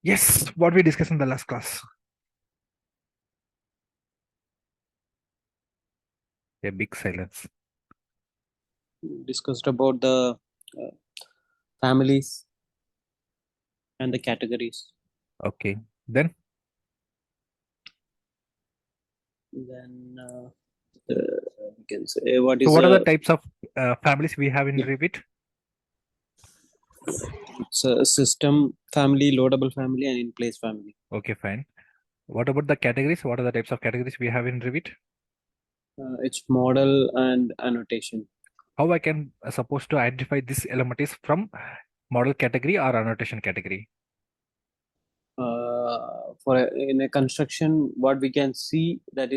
Yes, what we discussed in the last class. A big silence. Discussed about the uh, families and the categories. Okay. Then Then we can say what so is what are the a types of families we have in yeah, Revit? it's a system family, loadable family, and in place family. Okay, fine. What about the categories? What are the types of categories we have in Revit? It's model and annotation. How I can supposed to identify this element is from model category or annotation category? In a construction, what we can see that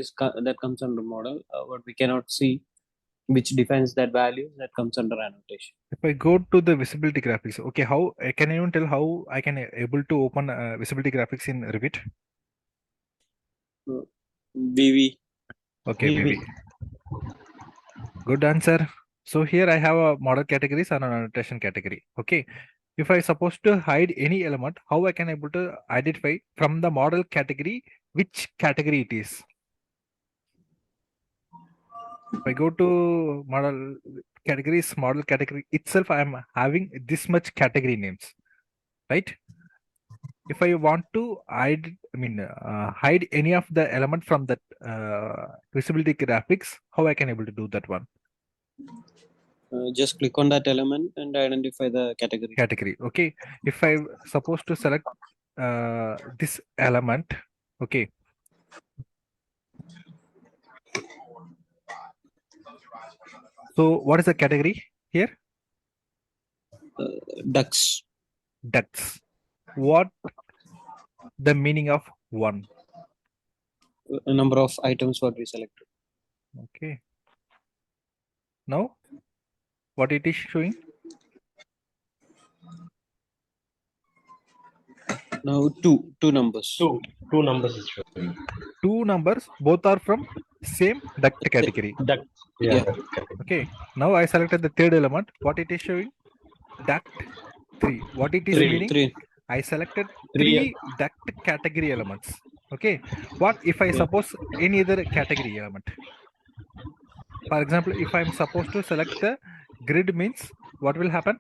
comes under model. What we cannot see, which defines that value, that comes under annotation. If I go to the visibility graphics, okay, how can anyone tell how I can able to open visibility graphics in Revit? VV. Okay, maybe. Good answer. So here I have a model categories and an annotation category. Okay. If I supposed to hide any element, how I can able to identify from the model category which category it is? If I go to model category itself, I am having this much category names, right? If I want to hide any of the element from that visibility graphics, how I can able to do that one? Just click on that element and identify the category. Category. Okay. If I supposed to select this element, okay. So what is the category here? Ducks. Ducts. What the meaning of one? A number of items what we selected. Okay. Now what it is showing? Now two numbers. Two numbers is showing. Two numbers, both are from same duct category. Duct. Yeah. Okay. Now I selected the third element. What it is showing? Duct 3. What it is meaning? Three. I selected Three. 3 duct category elements. Okay. What if I suppose any other category element? For example, if I'm supposed to select the grid means what will happen?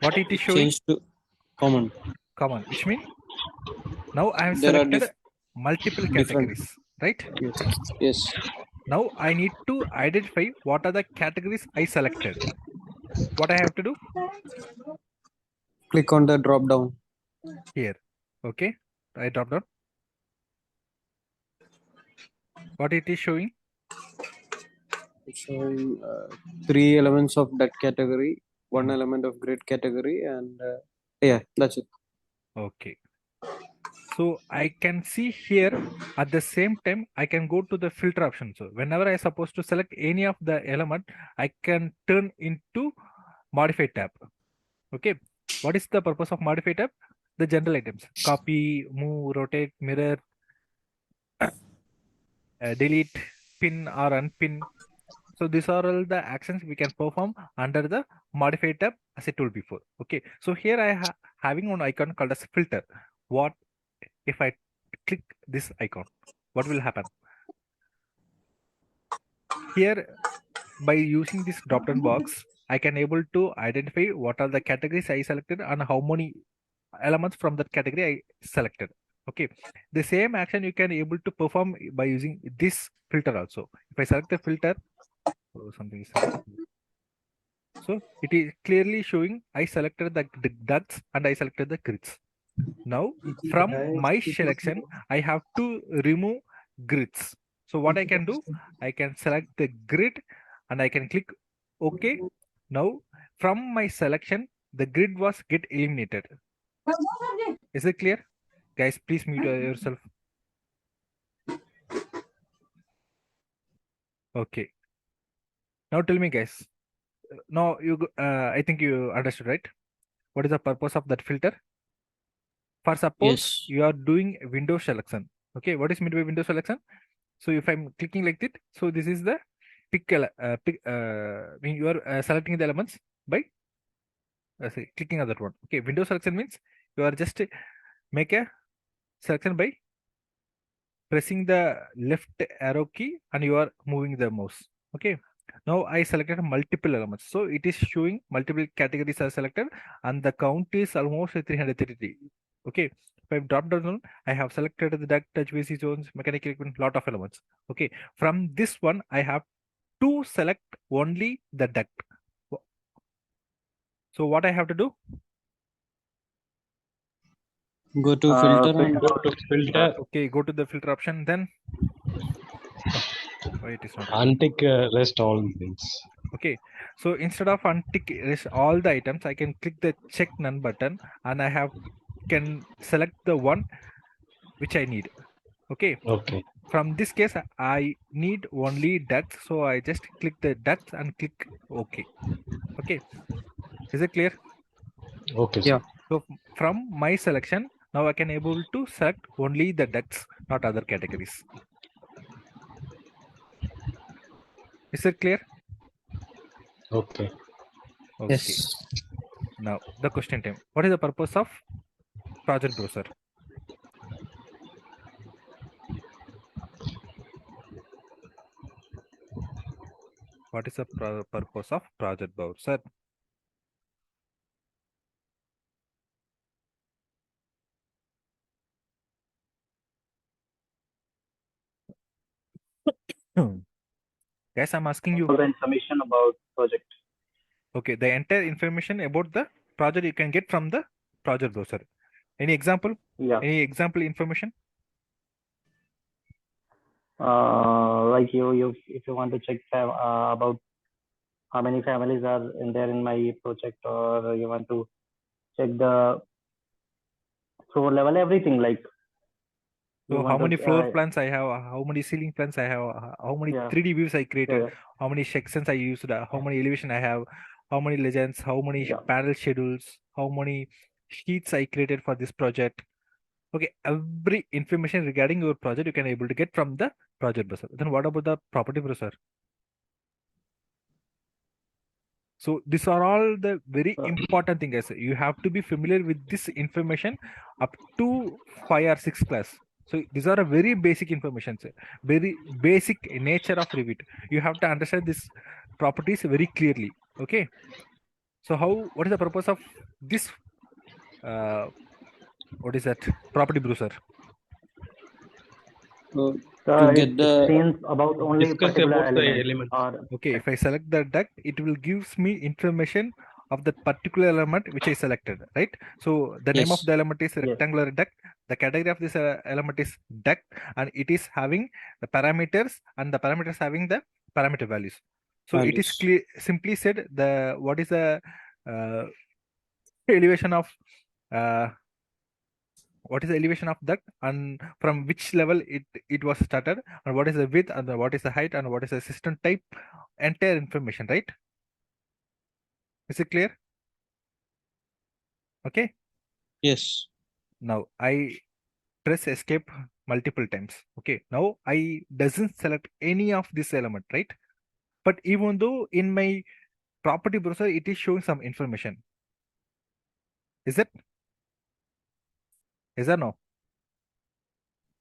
What it is showing? Change to common. Common, which means now I have There are selected multiple different. categories, right? Yes. Now I need to identify what are the categories I selected. What I have to do? Click on the drop down. Here. Okay. I drop down. What it is showing? It's showing 3 elements of that category, one element of grid category, and yeah, that's it. Okay. So I can see here at the same time, I can go to the filter option. So whenever I supposed to select any of the element, I can turn into modify tab. Okay. What is the purpose of modify tab? The general items, copy, move, rotate, mirror, delete, pin or unpin. So these are all the actions we can perform under the modify tab as I told before. Okay. So here I having one icon called as filter. What if I click this icon? What will happen? Here by using this drop down box, I can able to identify what are the categories I selected and how many elements from that category I selected. Okay. The same action you can able to perform by using this filter also. If I select the filter, something is happening. So it is clearly showing I selected the ducts and I selected the grids. Now from my selection, I have to remove grids. So what I can do, I can select the grid and I can click OK. Now from my selection, the grid was get eliminated. Is it clear? Guys, please mute yourself. Okay. Now tell me guys. Now I think you understood, right? What is the purpose of that filter? For suppose Yes. you are doing window selection. Okay, what is meant by window selection? So if I'm clicking like that, so this is the pick. When you are selecting the elements by clicking on that one. Okay, window selection means you are just make a selection by pressing the left arrow key and you are moving the mouse. Okay, now I selected multiple elements, so it is showing multiple categories are selected and the count is almost 333. Okay, if I drop down, I have selected the duct, HVAC zones, mechanical equipment, lot of elements. Okay, from this one I have to select only the duct. So what I have to do? Go to filter and Go to filter Okay, go to the filter option, then why it is not open? untick rest all things. Okay, so instead of untick list all the items, I can click the check none button and I can select the one which I need. Okay, Okay. from this case I need only ducts, so I just click the ducts and click OK. Okay, is it clear? Okay, sir. yeah. So from my selection now I can able to select only the ducts, not other categories. Is it clear? Okay. Okay, Yes. now the question time. What is the purpose of project browser? What is the purpose of project browser? Guys, I'm asking you. All the information about project. Okay, the entire information about the project you can get from the project browser. Any example? Yeah. Any example information? Like you, if you want to check about how many families are in there in my project, or you want to check the floor level, everything like. You So how want to, many floor plans I have, how many ceiling plans I have, how many yeah, 3D views I created, yeah, how many sections I used, how many elevation I have, how many legends, how many yeah. panel schedules, how many sheets I created for this project. Okay, every information regarding your project you can able to get from the project browser. Then what about the property browser? So these are all the very important things. You have to be familiar with this information up to 5 or 6 class. So these are a very basic information, sir. Very basic nature of Revit. You have to understand this properties very clearly. Okay. So what is the purpose of this? What is that? Property browser. To It get the seems about only Discuss particular about the element elements. or Okay, if I select the duct, it will gives me information of the particular element which I selected, right? So the name of yes. the element is yes, rectangular duct. The category of this element is duct, and it is having the parameters, and the parameters having the parameter values. So it is Values. simply said the what is the uh, elevation of uh, what is the elevation of duct and from which level it was started, and what is the width and what is the height and what is the system type, entire information, right? Is it clear? Okay, Yes. now I press escape multiple times. Okay, now I doesn't select any of this element, right? But even though in my property browser it is showing some information, is it? Is that no?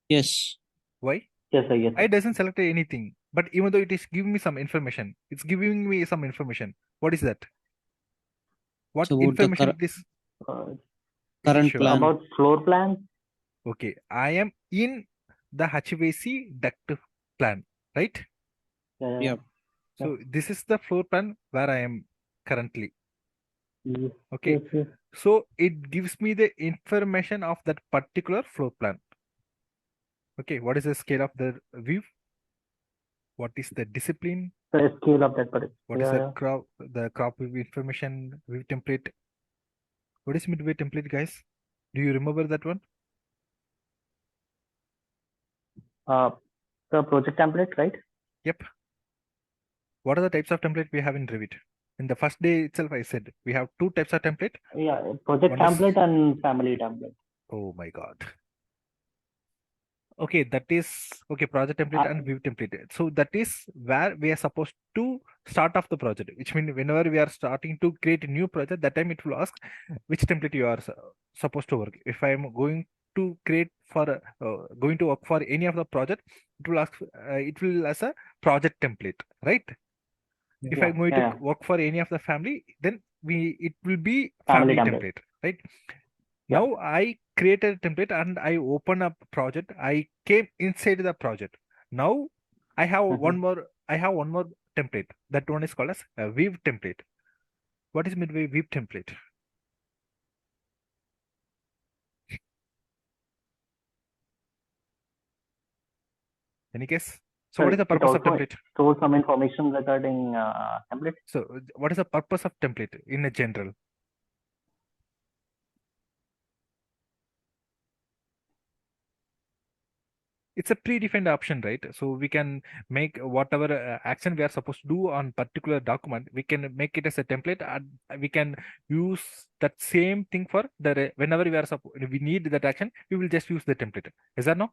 Yes. Why? yes, sir, yes, I sir. doesn't select anything, but even though it is giving me some information, it's giving me some information. What is that? What It's about the information it Uh, is current showing? plan. about floor plan. Okay, I am in the HVAC duct plan, right? Yeah, Yeah. So this is the floor plan where I am currently. yes, Okay, yes, yes. so it gives me the information of that particular floor plan. Okay, what is the scale of the view? What is the discipline? The scale of that particular. What is Yeah, the crop view information, view template? What is midway template, guys? Do you remember that one? yeah. The project template, right? Yep. What are the types of template we have in Revit? In the first day itself, I said we have 2 types of template. Yeah, project One is, template and family template. oh my God. Okay, that is okay. Project template and view template. So that is where we are supposed to start off the project. Which means whenever we are starting to create a new project, that time it will ask which template you are supposed to work. If I am going to create for going to work for any of the project, it will ask it will as a project template, right? If Yeah, I'm going to yeah, work for any of the family, then it will be family family template. template, right? Yeah. Now I created a template and I open up project. I came inside the project. Now I have Mhm. one more template. That one is called as a weave template. What is meant by weave template? Any guess? So So what is the it purpose of also template? stores some information regarding template. So what is the purpose of template in a general? It's a predefined option, right? So we can make whatever action we are supposed to do on particular document. We can make it as a template, and we can use that same thing for whenever we need that action, we will just use the template. Is that no?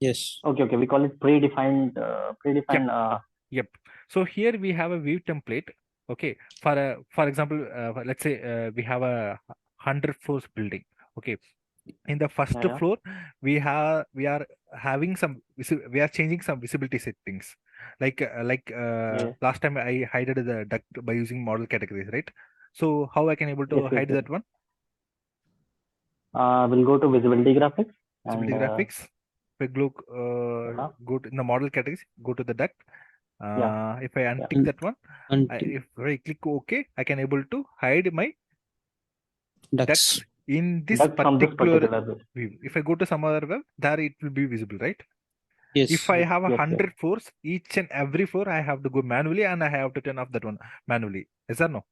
Yes. Okay, okay. We call it predefined. Yep, Predefined. yep. So here we have a view template. Okay, for example, let's say we have a 100 floors building. Okay, in the first Yeah, floor we are having some we are changing some visibility settings yeah. last time I hid the duct by using model categories, right? So how I can able Yes, to yes, hide yes. that one? We'll go to visibility graphics Visibility and graphics. If I uh, go to in the model categories, go to the duct. yeah, If I yeah. untick that one, Until if I click OK, I can able to hide my ducts ducks. in this Duct from this particular particular view. view. If I go to some other web, there it will be visible, right? If Yes. I Yes, have a yes, yes. 100 floors, each and every floor I have to go manually and I have to turn off that one manually. Is that no?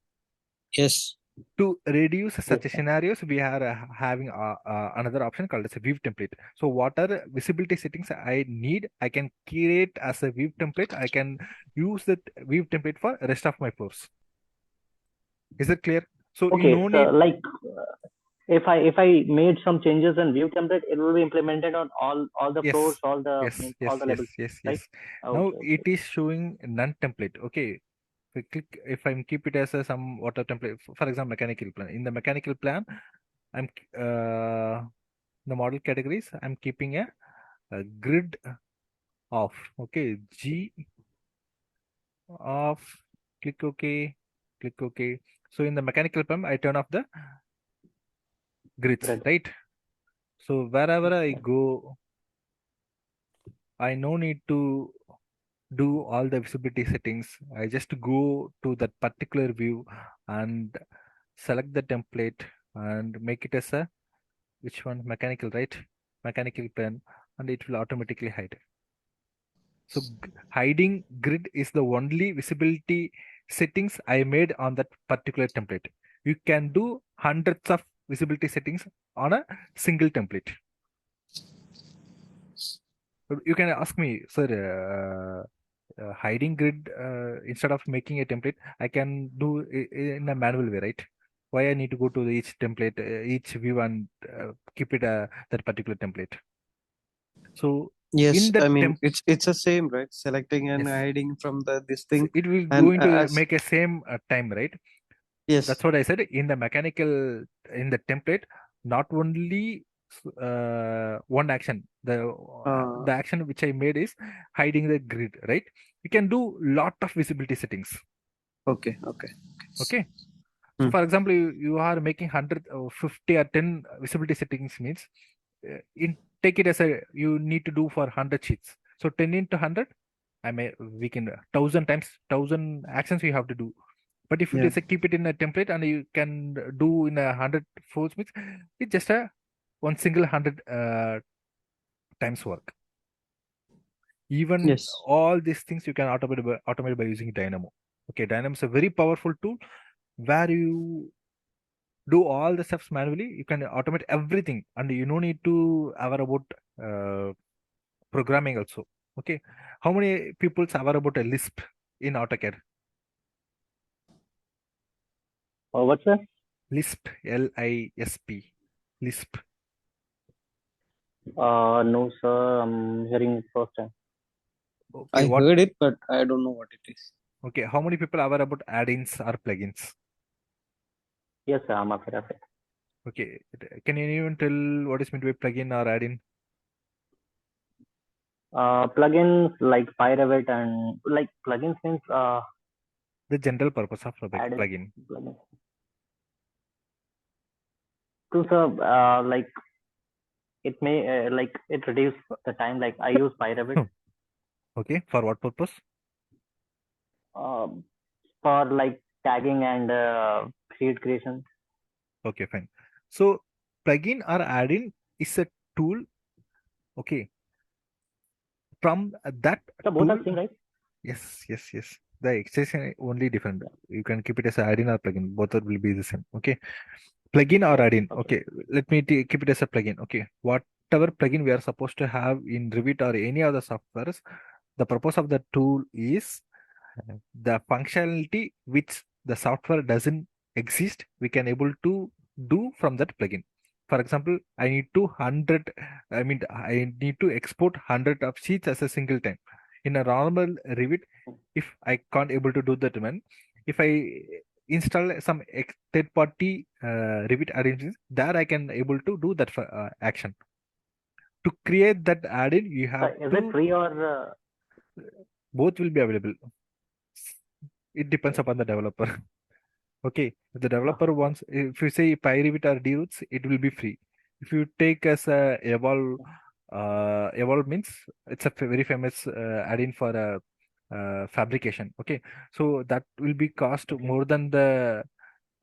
Yes. To reduce Yes, such scenarios, we are having another option called as a view template. So what are visibility settings I need, I can create as a view template. I can use that view template for rest of my floors. Is it clear? So you okay. no So need. like, if I made some changes in view template, it will be implemented on all the floors, Yes, all the yes, means yes, all the yes, levels, yes, right? yes. Now Okay, it okay. is showing none template. Okay, if I'm keep it as a some water template, for example, mechanical plan. In the mechanical plan, I'm the model categories. I'm keeping a grid off. Okay, G off. Click OK. Click OK. So in the mechanical plan, I turn off the grids, Great. right? So wherever I Yeah. go, I no need to do all the visibility settings. I just go to that particular view and select the template and make it as a which one, mechanical, right? Mechanical pen, and it will automatically hide. So hiding grid is the only visibility settings I made on that particular template. You can do hundreds of visibility settings on a single template. You can ask me, sir, hiding grid instead of making a template, I can do in a manual way, right? Why I need to go to each template, each view, and keep it that particular template? So Yes. in the I mean, temp, it's the same, right? Selecting and yes, hiding from this so thing, it will and going to as make a same time, right? yes. That's what I said. In the mechanical, in the template, not only one action. Uh, The action which I made is hiding the grid, right? You can do lot of visibility settings. okay. Okay. Okay. So Hmm. for example, you are making 100 or 50 or 10 visibility settings means take it as a you need to do for 100 sheets. So 10 into 100, I may we can 1000 times 1000 actions you have to do. But if you Yeah. just keep it in a template and you can do in 100 folds means it's just a one single 100 times work. Even Yes. all these things you can automate by using Dynamo. Okay, Dynamo is a very powerful tool where you do all the steps manually. You can automate everything and you no need to aware about uh, programming also. Okay, how many people aware about a Lisp in AutoCAD? What's that? Lisp, Lisp. Lisp. No, sir. I'm hearing first time. Okay, I what? heard it, but I don't know what it is. Okay, how many people are aware about add-ins or plugins? Yes, sir. I'm aware of it. Okay, can anyone tell what is meant by plugin or add-in? Plugins like Revit and like plugins means The general purpose of a add plugin. plugins. So, sir, like it may like it reduce the time. Like I use Revit Okay, for what purpose? um, for like tagging and feed creation. Okay, fine. So plugin or add-in is a tool. Okay, from that So both tool. are same, right? Yes. The extension only different. You can keep it as an add-in or plugin. Both will be the same. Okay. Plugin or add-in. Okay. Okay. Let me keep it as a plugin. Okay. Whatever plugin we are supposed to have in Revit or any other softwares, the purpose of the tool is the functionality which the software doesn't exist, we can able to do from that plugin. For example, I need to export 100 of sheets as a single time. In a normal Revit, if I can't able to do that one, if I install some third party Revit arrangements, there I can able to do that action. To create that add-in, you have Is it to, free or both will be available. It depends upon the developer. Okay, if the developer wants, if you say Pyrevit or Droots, it will be free. If you take as a Evolve means it's a very famous add-in for fabrication. Okay, so that will be cost more than the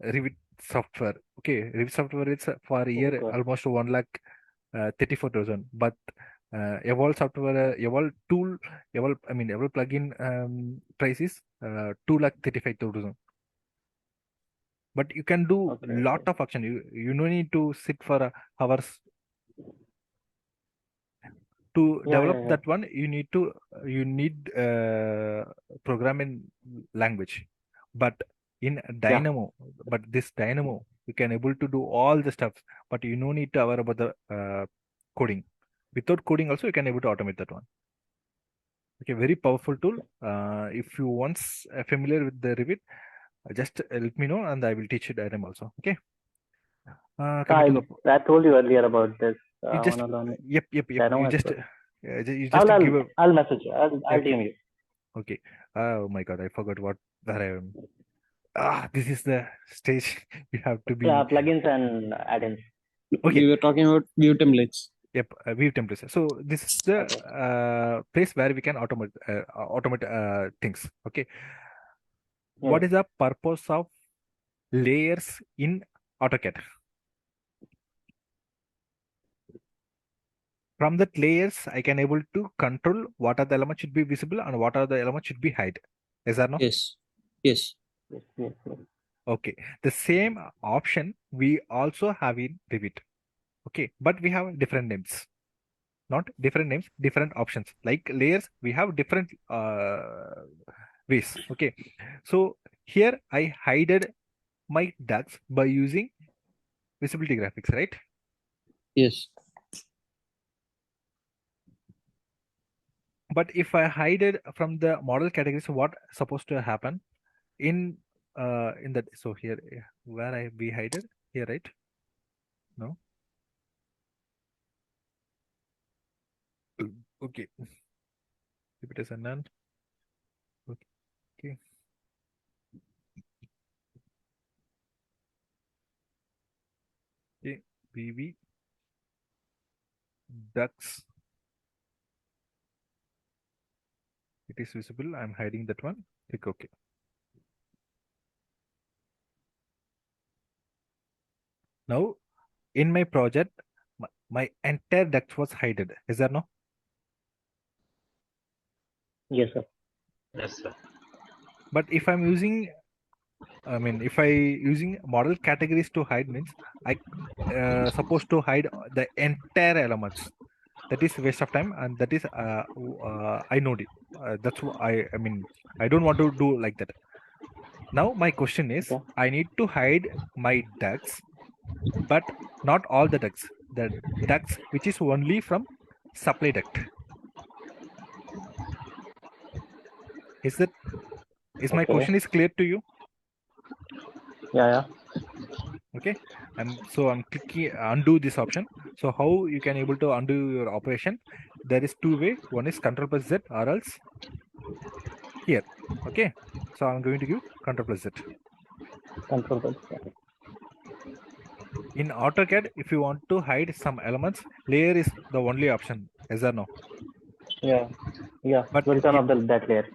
Revit software. Okay, Revit software it's for a year okay? almost 1,34,000, but Evolve software, Evolve tool, Evolve plugin price is 2,35,000. But you can do Okay. lot of action. You no need to sit for hours to develop Yeah. that one. You need programming language, but in Yeah. Dynamo, but this Dynamo you can able to do all the stuff, but you no need to aware about the coding. Without coding also you can able to automate that one. Okay, very powerful tool. If you once familiar with the Revit, just let me know and I will teach you Dynamo also. Okay. Coming to the I told you earlier about this. you I just wanna learn yep. Dynamo You as just well. you just give a I'll message you. I'll okay. DM you. Okay. Oh my God, I forgot what where I am. This is the stage you have to be. Plugins and add-ins. Okay. We were talking about view templates. Yep. View templates. So this is the Okay. place where we can automate things. Okay. Yes. What is the purpose of layers in AutoCAD? From that layers, I can able to control what are the elements should be visible and what are the elements should be hide. Is that no? Yes. Yes. Yes. Okay. The same option we also have in Revit. Okay. But we have different names. Not different names, different options. Like layers, we have different ways. Okay. So here I hided my ducts by using visibility graphics, right? Yes. But if I hide it from the model categories, what supposed to happen in that? So here, where I be hide it here, right? No. Okay. Keep it as a none. Okay. Okay. VV ducts. It is visible. I'm hiding that one. Click OK. Now, in my project, my entire duct was hidden. Is there no? Yes, sir. Yes, sir. But if I'm using, if I using model categories to hide means I supposed to hide the entire elements. That is waste of time, and that is I know it. That's what I don't want to do like that. Now my question is, Okay. I need to hide my ducts, but not all the ducts. the ducts which is only from supply duct. Is my Okay. question is clear to you? Yeah. Okay, I'm clicking undo this option. So how you can able to undo your operation? There is two way. One is Control plus Z or else here. Okay, so I'm going to give Control plus Z. Control plus. In AutoCAD, if you want to hide some elements, layer is the only option. Yes or no? Yeah. But We'll turn off that layer.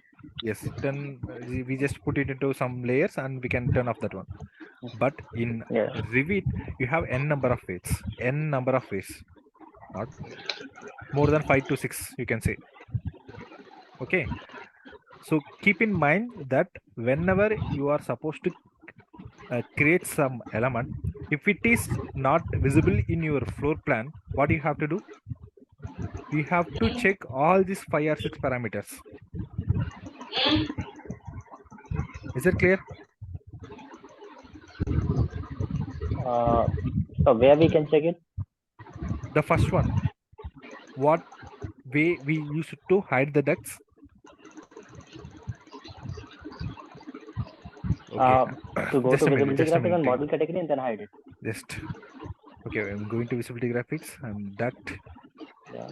yes, then we just put it into some layers and we can turn off that one. But in Yeah. Revit, you have n number of ways. Not more than 5 to 6, you can say. Okay. So keep in mind that whenever you are supposed to create some element, if it is not visible in your floor plan, what you have to do? You have to check all these 5 or 6 parameters. Is it clear? So where we can check it? The first one, what way we used to hide the ducts? Okay. To go Just to a minute. visibility Just a graphics and minute. model category and then hide it. Just okay. I'm going to visibility graphics and duct. Yeah.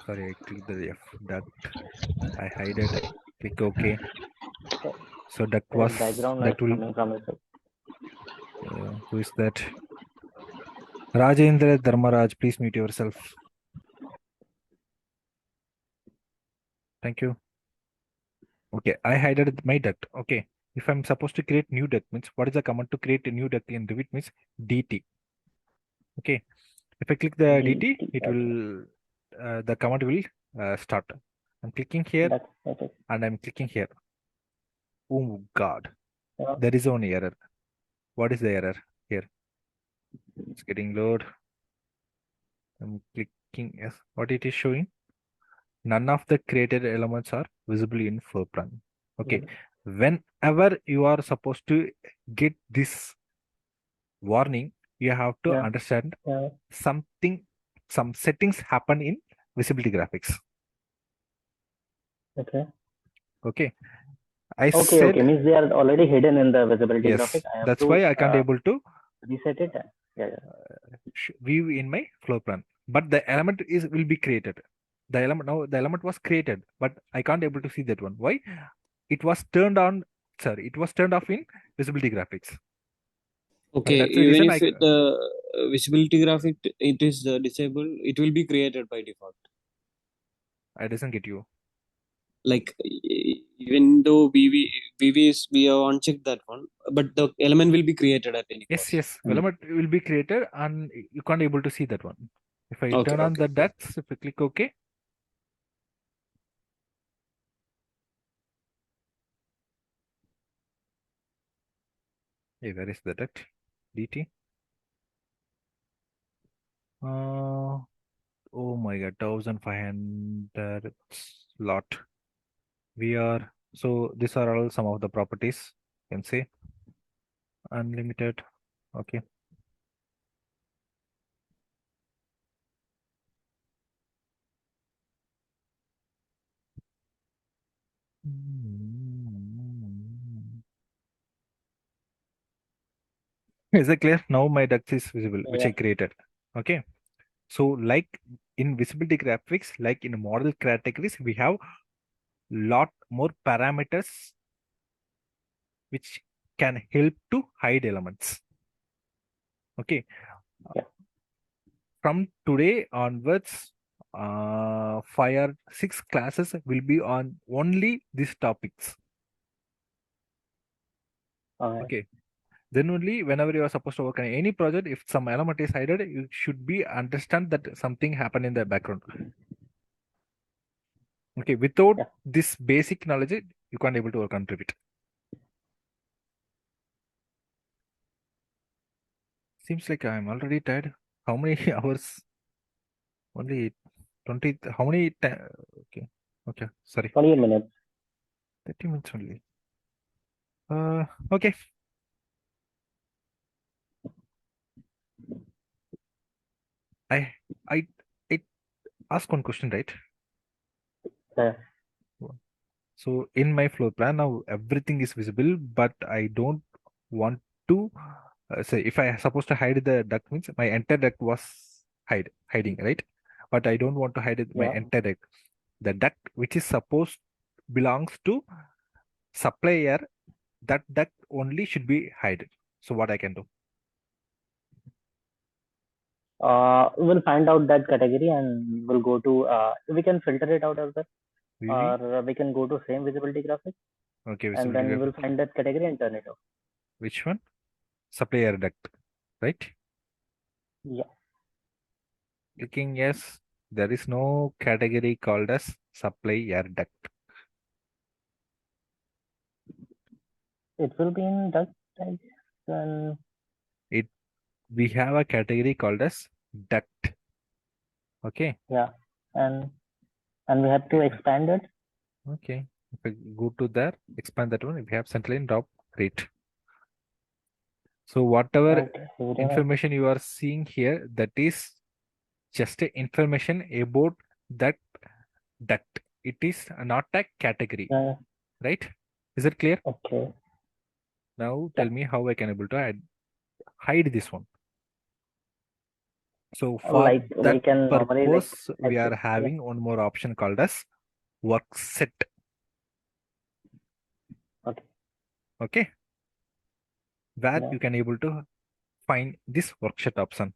Sorry, I clicked the F duct. I hide it. Click OK. So duct There is was background noise duct will. coming from it. Who is that? Rajendra Dharmaraj, please mute yourself. Thank you. Okay, I hided my duct. Okay, if I'm supposed to create new duct means what is the command to create a new duct in Revit means DT. Okay, if I click the DT, it will the command will start. I'm clicking here and I'm clicking here. Oh God, there is only error. What is the error here? It's getting load. I'm clicking yes. What it is showing? None of the created elements are visible in floor plan. Okay, whenever you are supposed to get this warning, you have to understand some settings happen in visibility graphics. Okay. Okay, means they are already hidden in the visibility yes, graphic. that's why I can't able to reset it. view in my floor plan. But the element will be created. The element was created, but I can't able to see that one. Why? It was turned on. Sorry, it was turned off in visibility graphics. Okay, that's the even reason if the visibility graphic it is disabled, it will be created by default. I doesn't get you. Like even though VV is we have unchecked that one, but the element will be created at any cost. Yes, element will be created and you can't able to see that one. If I turn on the ducts, if I click OK. Hey, where is the duct? DT. Oh my God, 1500 lot. We are so these are all some of the properties. You can say unlimited. Okay. Is it clear? Now my duct is visible, which I created. Okay. So like in visibility graphics, like in model categories, we have lot more parameters which can help to hide elements. Okay. From today onwards, 5 or 6 classes will be on only these topics. Okay. Then only whenever you are supposed to work on any project, if some element is hidden, you should be understand that something happened in the background. Okay, without this basic knowledge, you can't able to work on Revit. Seems like I'm already tired. How many hours? Only 20. How many time? Okay. Sorry. 20 minutes. 30 minutes only. Okay. I I ask one question, right? Yeah. So in my floor plan now everything is visible, but I don't want to say if I supposed to hide the duct means my entire duct was hiding, right? But I don't want to hide my Yeah. entire duct. The duct which is supposed belongs to supplier, that duct only should be hidden. So what I can do? We'll find out that category and we'll go to, we can filter it out as well, We or we can go to same visibility graphic okay, and visibility then we'll graphic. find that category and turn it off. Which one? Supplier duct, right? Yeah. Clicking yes. There is no category called as supplier duct. It will be in duct, I guess. And We have a category called as duct. Okay. yeah. And we have to expand it. Okay. If I go to there, expand that one, if we have central in drop, great. So whatever Okay. So we don't have, information you are seeing here, that is just a information about that duct. It is not a category, right? Is it clear? okay. Now Yeah. tell me how I can able to hide this one. So for Like we that can normally like, purpose, we are having one more option called as work set. okay. Okay. Where Yeah. you can able to find this worksheet option.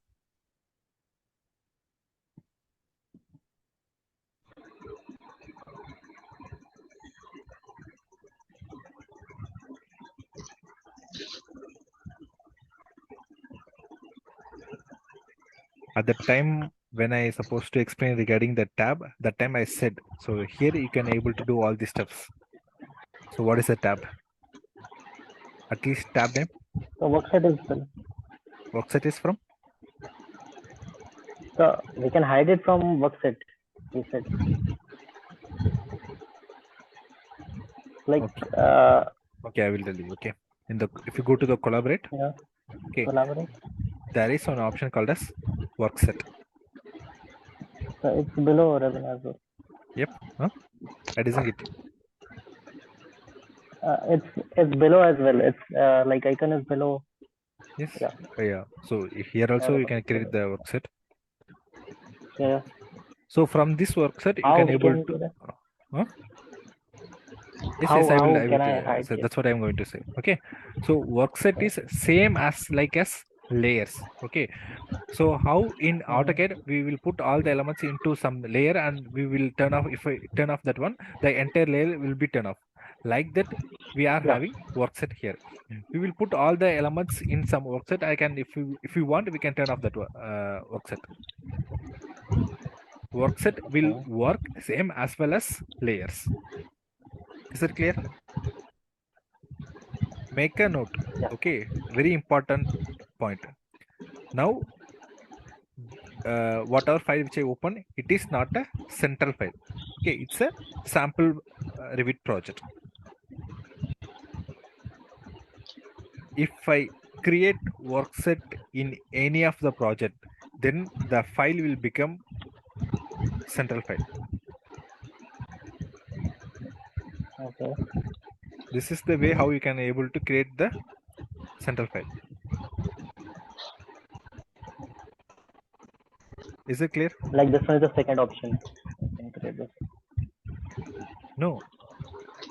At the time when I supposed to explain regarding the tab, that time I said, so here you can able to do all these steps. So what is the tab? At least tab name. So workset is well. Workset is from? So we can hide it from workset. He said. Like Okay. Okay, I will tell you. Okay. If you go to the collaborate, yeah. okay, Collaborate. there is an option called as workset. So it's below Revit as well. Yep. Huh? I didn't get you. It's below as well. It's like icon is below. Yes. Yeah. Yeah. So here also you can create the workset. Yeah. So from this workset you How can we able can to do that? Yes, How yes, I will. how can I hide So it? that's what I'm going to say. Okay. So workset is same as like as layers. Okay. So how in AutoCAD we will put all the elements into some layer and we will turn off. If I turn off that one, the entire layer will be turned off. Like that, we are Yeah. having workset here. We will put all the elements in some workset. I can, if you want, we can turn off that workset. Workset will work same as well as layers. Is it clear? Make a note. Yeah. Okay, very important point. Now, whatever file which I open, it is not a central file. Okay, it's a sample Revit project. If I create workset in any of the project, then the file will become central file. Okay. This is the way how you can able to create the central file. Is it clear? Like this one is the second option. You can create this. No.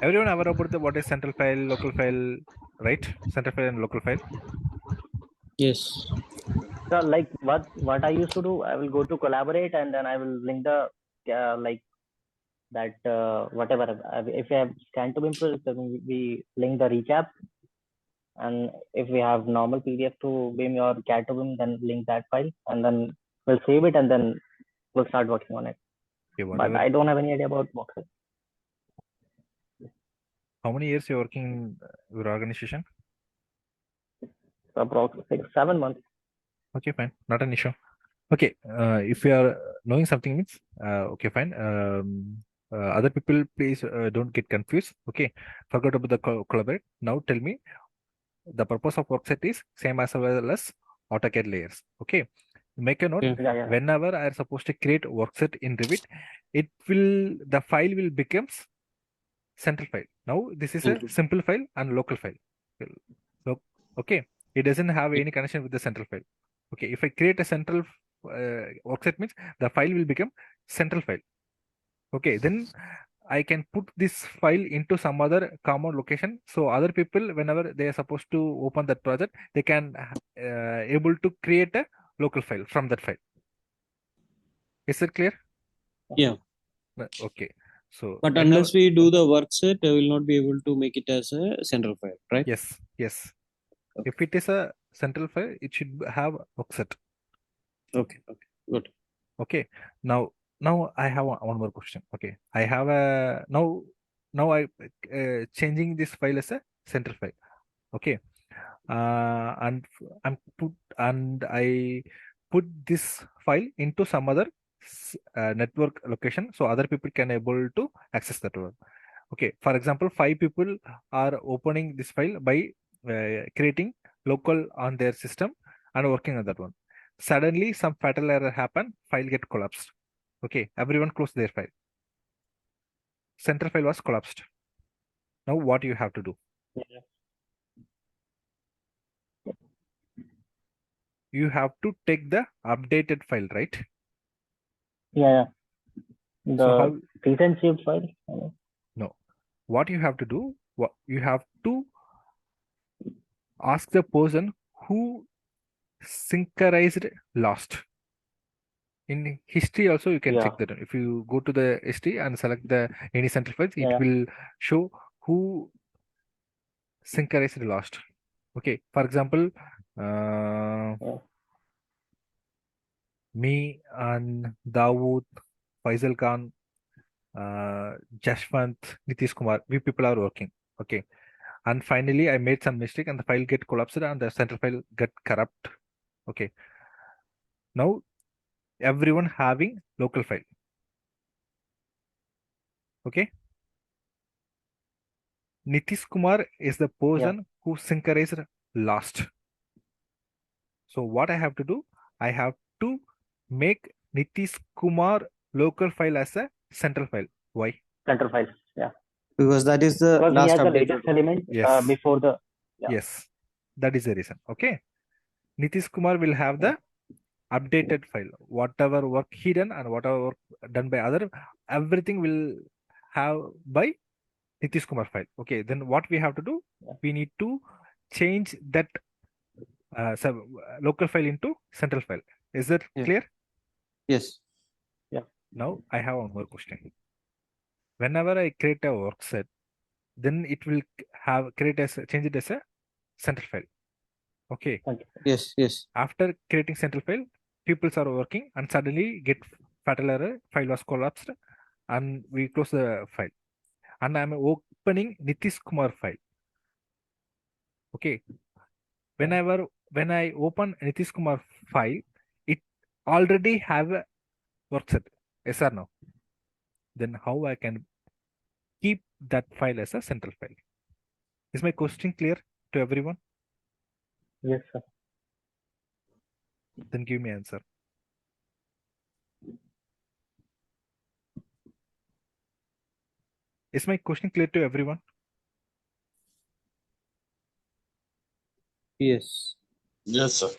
Everyone aware about the what is central file, local file, right? Central file and local file. Yes. So like what I used to do, I will go to collaborate and then I will link the like that whatever if we have scan to BIM project, then we link the recap, and if we have normal PDF to BIM or CAD to BIM, then link that file and then we'll save it and then we'll start working on it. Okay, But whatever. I don't have any idea about boxes. How many years you're working in your organization? So approximately 7 months. Okay, fine. Not an issue. Okay, if you are knowing something means, okay, fine. Other people, please don't get confused. Okay, forget about the collaborate. Now tell me, the purpose of workset is same as well as AutoCAD layers. Okay, Make a note. Yeah. Yeah. Whenever I am supposed to create workset in Revit, the file will become central file. Now this is a Central. simple file and local file. So okay, it doesn't have Yeah. any connection with the central file. Okay, if I create a central workset, means the file will become central file. Okay, then I can put this file into some other common location. So other people, whenever they are supposed to open that project, they can able to create a local file from that file. Is it clear? Yeah. Okay. So But whenever, unless we do the work set, I will not be able to make it as a central file, right? yes. Okay. If it is a central file, it should have workset. Okay. Good. Okay. Now I have one more question. Okay. I have a now I changing this file as a central file. Okay. And I put this file into some other network location, so other people can able to access that one. Okay, for example, 5 people are opening this file by creating local on their system and working on that one. Suddenly some fatal error happen, file get collapsed. Okay, everyone close their file, central file was collapsed. Now what you have to do? Yeah. You have to take the updated file, right? Yeah. So The how? recent saved file. No. What you have to do, you have to ask the person who synchronized last. In history also you can Yeah. check that. If you go to the history and select the any central files, it Yeah. will show who synchronized last. Okay, for example, Yeah. me and Dawood, Faisal Khan, Jashwant, Nitish Kumar, we people are working. Okay, and finally I made some mistake and the file get collapsed and the central file get corrupt. Okay, now everyone having local file. Okay, Nitish Kumar is the person who synchronized last. So what I have to do, I have to make Nitish Kumar local file as a central file. Why? Central file. Yeah. Because that is the Because he last has the updated latest one. element Yes. before the. Yeah. Yes, that is the reason. Okay, Nitish Kumar will have the updated file. Whatever work he done and whatever work done by other, everything will have by Nitish Kumar file. Okay, then what we have to do? Yeah. We need to change that local file into central file. Is that Yeah. clear? Yes. Now I have one more question. Whenever I create a work set, then it will change it as a central file. Okay. Yes. After creating central file, people are working and suddenly get fatal error, file was collapsed, and we close the file. And I'm opening Nitish Kumar file. Okay. When I open Nitish Kumar file, it already have a work set. Yes or no? Then how I can keep that file as a central file? Is my question clear to everyone? Yes, sir. Then give me answer. Is my question clear to everyone? Yes. Yes, sir.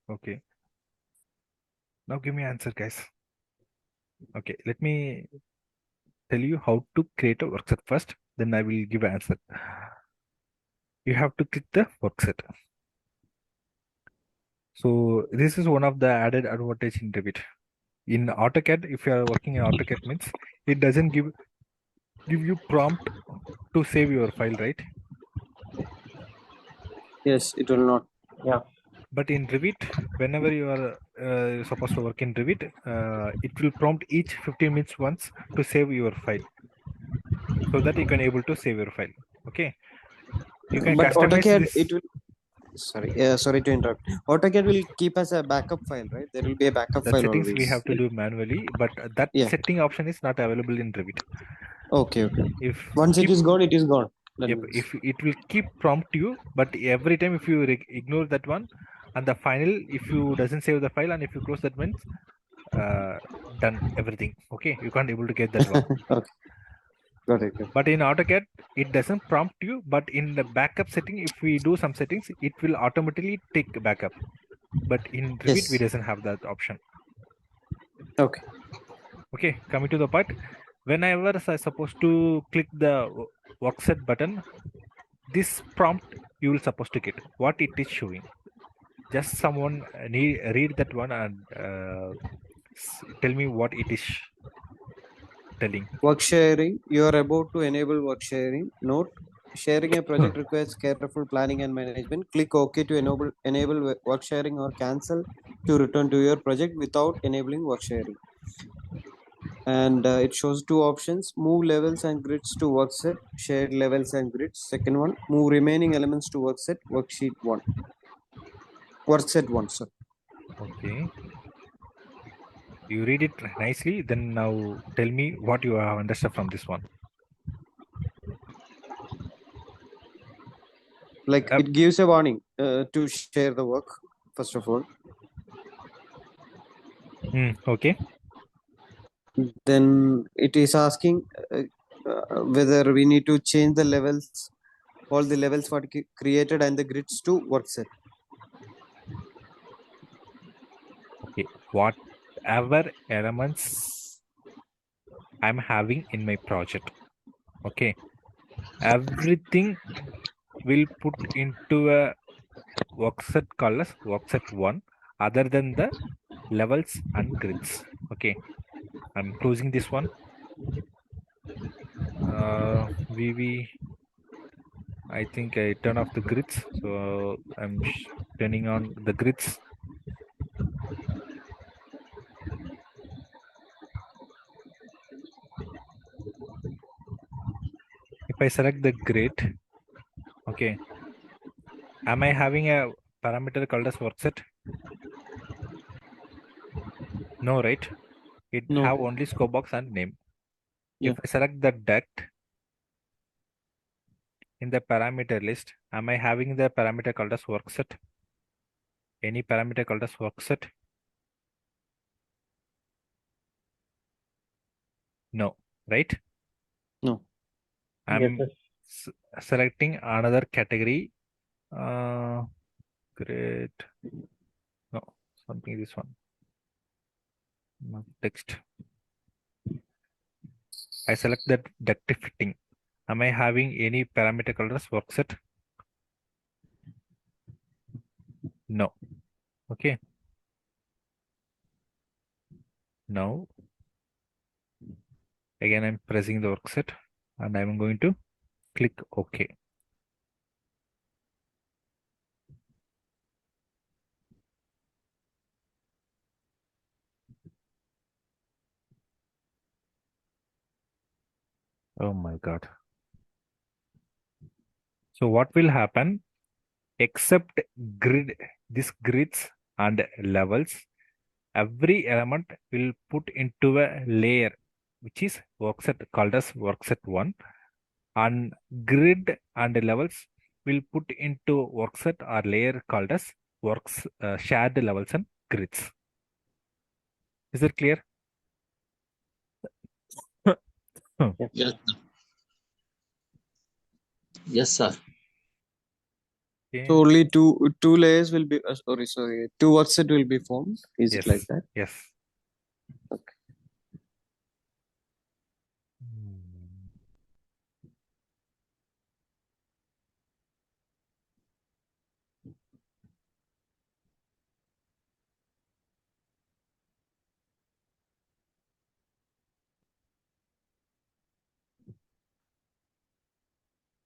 Okay. Now give me answer, guys. Okay, let me tell you how to create a workset first, then I will give an answer. You have to click the workset. So this is one of the added advantage in Revit. In AutoCAD, if you are working in AutoCAD, means it doesn't give you prompt to save your file, right? Yes, it will not. Yeah. But in Revit, whenever you are supposed to work in Revit, it will prompt each 15 minutes once to save your file, so that you can able to save your file. Okay, you can But customize AutoCAD, this. it will. Sorry to interrupt. AutoCAD will keep as a backup file, right? There will be a backup The file settings always. we have to do manually, but that Yeah. setting option is not available in Revit. Okay. If Once it is gone, it is gone. That yep, means. if it will keep prompt you, but every time if you ignore that one, And the final, if you doesn't save the file and if you close, that means done everything. Okay, you can't able to get that one. Okay, got it. But in AutoCAD, it doesn't prompt you. But in the backup setting, if we do some settings, it will automatically take backup. But in Revit, we Yes. doesn't have that option. Okay. Okay, coming to the part, whenever I supposed to click the work set button, this prompt you will supposed to get what it is showing. Just someone need read that one and tell me what it is telling. Work sharing. You are about to enable work sharing. Note: sharing a project requires careful planning and management. Click OK to enable work sharing, or cancel to return to your project without enabling work sharing. And it shows two options: move levels and grids to workset, shared levels and grids. Second one, move remaining elements to workset, workset 1. Sorry. Okay, you read it nicely. Then now tell me what you have understood from this one. Like, it gives a warning to share the work, first of all. Okay. Then it is asking whether we need to change the levels, all the levels what created, and the grids to workset. Okay. Whatever elements I'm having in my project. Okay. Everything will put into a workset called as workset 1 other than the levels and grids. Okay. I'm closing this one. VV, I think I turn off the grids. So I'm turning on the grids. If I select the grid, okay, am I having a parameter called as workset? No, right? It No. have only scope box and name. Yeah. If I select the duct in the parameter list, am I having the parameter called as workset? Any parameter called as workset? No, right? No. I'm Yes. selecting another category. Great. No, something this one. No, text. I select that duct fitting. Am I having any parameter called as workset? No. Okay. Now, again, I'm pressing the workset and I'm going to click OK. Oh my God. So what will happen? Except these grids and levels, every element will put into a layer, which is workset called as workset 1, and grid and levels will put into workset or layer called as shared levels and grids. Is it clear? Yes. Yes, sir. Okay. So only two layers will be sorry, two workset will be formed. Is Yes. it like that? Yes. Okay.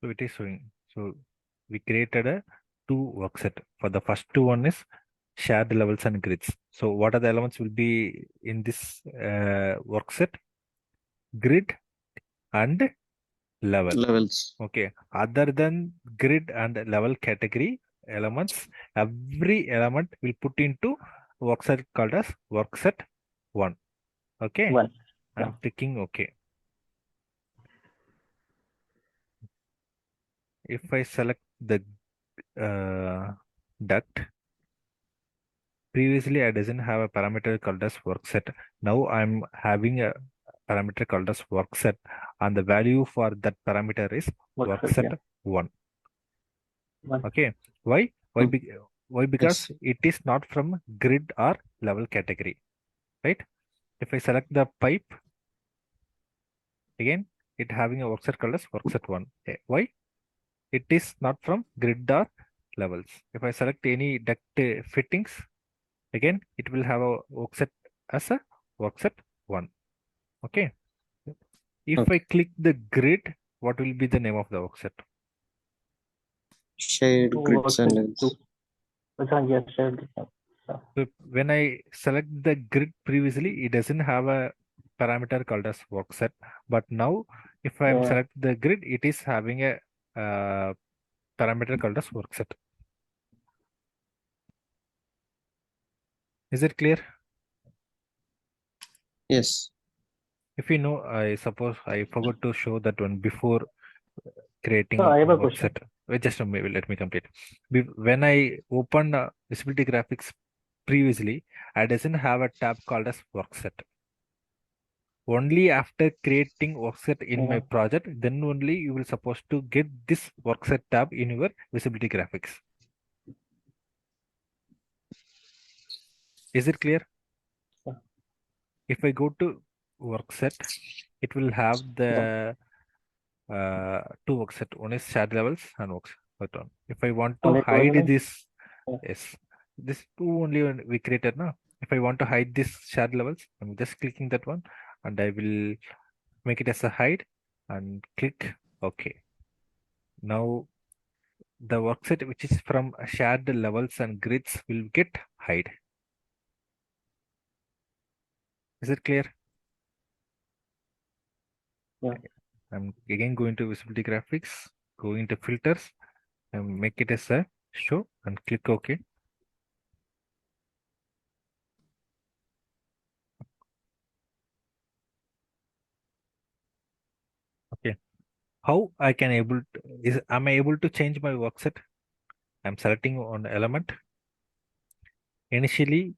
So it is showing. So we created a two workset. For the first two, one is shared levels and grids. So what are the elements will be in this workset? Grid and level. Levels. Okay. Other than grid and level category elements, every element will put into workset called as workset 1. Okay. One. I'm clicking OK. If I select the duct, Previously, I didn't have a parameter called as work set. Now I'm having a parameter called as work set, and the value for that parameter is work set Yeah. 1. One. Okay. Why? Hmm. Why? Because Yes. it is not from grid or level category, right? If I select the pipe, again, it having a work set called as work set 1. Why? It is not from grid or levels. If I select any duct fittings, again, it will have a work set as a work set 1. Okay. If I Okay. click the grid, what will be the name of the work set? Shared grids and Workspace lines. 2. Yes, shared grid. So, So when I select the grid previously, it doesn't have a parameter called as work set. But now, if I am yeah. select the grid, it is having a parameter called as work set. Is it clear? Yes. If you know, I suppose I forgot to show that one before creating So I have a work question. set. Wait, just a minute, let me complete. When I opened visibility graphics previously, I doesn't have a tab called as work set. Only after creating work set in my project, then only you will supposed to get this work set tab in your visibility graphics. Is it clear? Yeah. If I go to work set, it will have the two work set. One is shared levels and work set one. If I want to Only two hide elements? this, Yeah. yes, this two only we created now. If I want to hide this shared levels, I'm just clicking that one and I will make it as a hide and click OK. Now the work set which is from shared levels and grids will get hide. Is it clear? Yeah. I'm again going to visibility graphics, going to filters and make it as a show and click OK. Okay. How I can able to, am I able to change my work set? I'm selecting on element. Initially,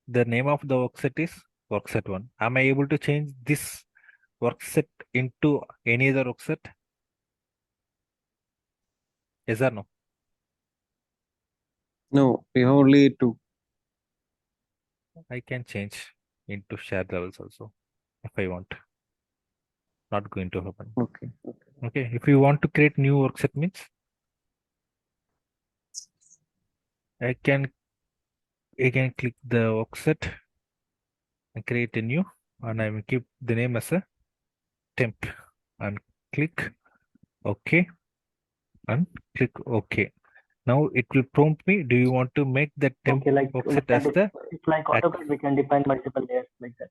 the name of the work set is work set 1. Am I able to change this work set into any other work set? Yes or no? No, we have only two. I can change into shared levels also if I want. Not going to happen. Okay. Okay. If you want to create new work set means I can click the work set and create a new and I will keep the name as a temp and click OK and click OK. Now it will prompt me. Do you want to make the temp Okay, like work we set can as the it's like AutoCAD, we can define multiple layers like that.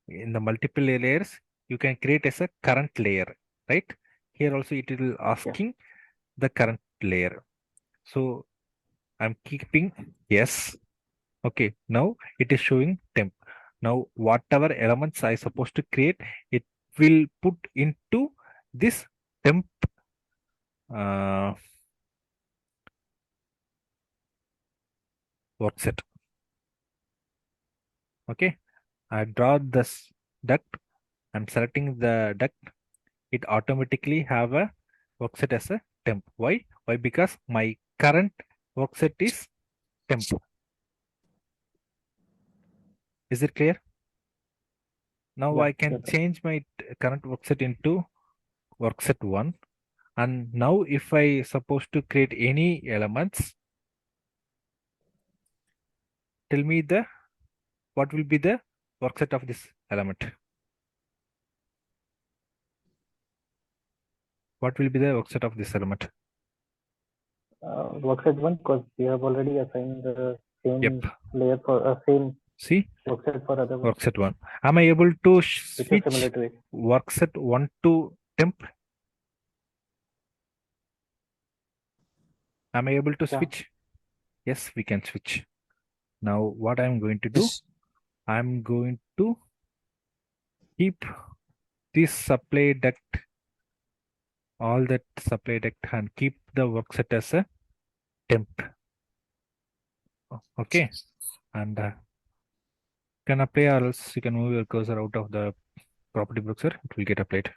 in the multiple layers? You can create as a current layer, right? Here also it will asking the current layer. So I'm keeping yes. Okay, now it is showing temp. Now whatever elements I supposed to create, it will put into this temp work set. Okay, I draw this duct. I'm selecting the duct. It automatically have a work set as a temp. Why? Why? Because my current work set is temp. Is it clear? Now Yeah, I can that's it. change my current work set into work set 1. And now if I supposed to create any elements, tell me the what will be the work set of this element. What will be the work set of this element? Work set 1, because we have already assigned the same Yep. layer for same See, work set for other work ones, set 1. Am I able to which is similar switch to it. work set 1 to temp? Am I able to Yeah. switch? Yes, we can switch. Now what I'm going to do, Yes. I'm going to keep this supply duct, all that supply duct and keep the work set as a temp. Okay. and can apply, or else you can move your cursor out of the property browser, it will get applied.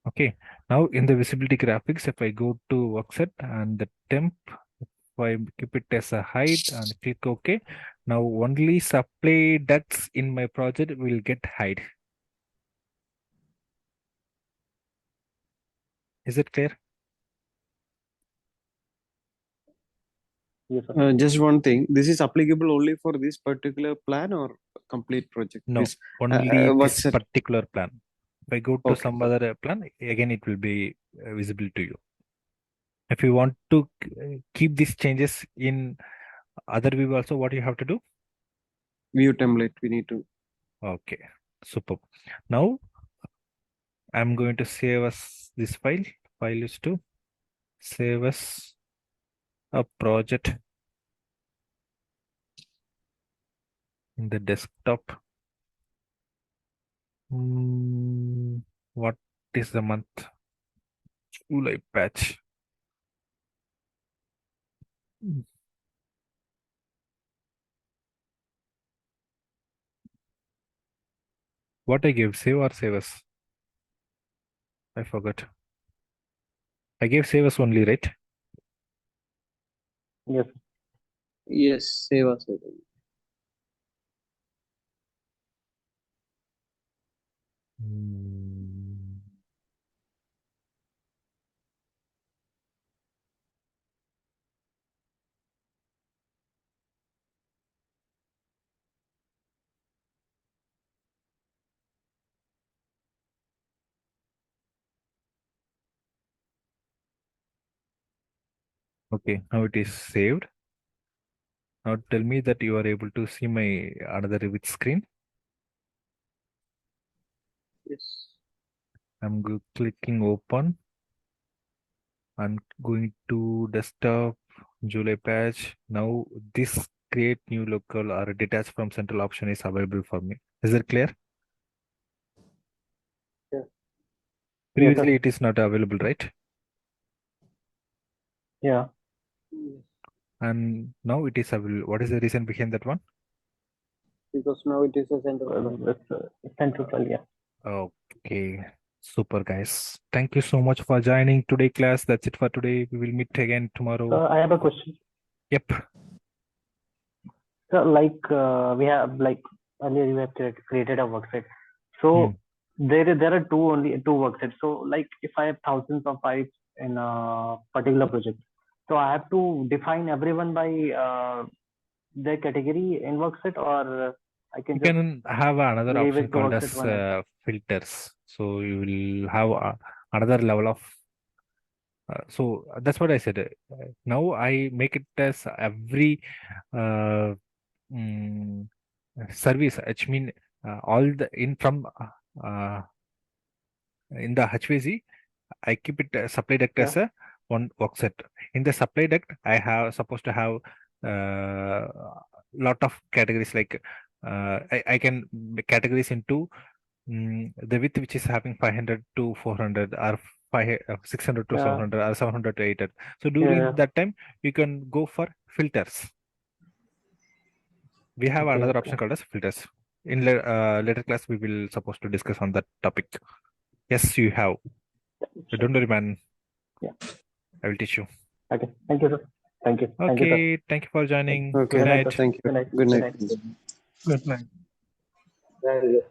Okay, now in the visibility graphics, if I go to workset and the temp, if I keep it as a height and click OK, now only supply ducts in my project will get hide. Is it clear? Yes, sir. Just one thing. This is applicable only for this particular plan or complete project? No, This only work this set. particular plan. If I go to Okay. some other plan, again it will be visible to you. If you want to keep these changes in other view also, what you have to do? View template. We need to. Okay, super. Now I'm going to save as this file. File is to save as a project in the desktop. What is the month? July patch. What I gave, save or save as? I forgot. I gave save as only, right? Yes. Yes. Save us. Hmm. Okay, now it is saved. Now tell me that you are able to see my another Revit screen. Yes. I'm clicking open and going to desktop, July patch. Now this create new local or detach from central option is available for me. Is it clear? Yes. Yes, Previously sir. it is not available, right? Yeah. And now it is available. What is the reason behind that one? Because now it is a central. It's central, yeah. Okay, super guys. Thank you so much for joining today class. That's it for today. We will meet again tomorrow. I have a question. Yep. So, we have earlier you have created a workspace. So there are only two worksets. So if I have thousands of pipes in a particular project, so I have to define everyone by their category in workset, or I can You just can have another leave option it to called workset as one. filters. So you will have another level of. So that's what I said. Now I make it as every uh, mm, service. Which mean all the in from in the HVZ, I keep it supply duct Yeah. as a one workset. In the supply duct, I have supposed to have lot of categories like I can categories into the width which is having 500 to 400 or 600 to Yeah. 700 or 700 to 800. So Yeah. during that time, you can go for filters. We have Okay. another Okay. option called as filters. In later class, we will supposed to discuss on that topic. Yes, you have. Don't worry, man. Yeah. I will teach you. Okay. Thank you, sir. Thank you. Thank you, sir. Okay, thank you for joining. Okay. Good Good night, night. sir. Thank you. Good night. Good Good night. night. Good night. Very good.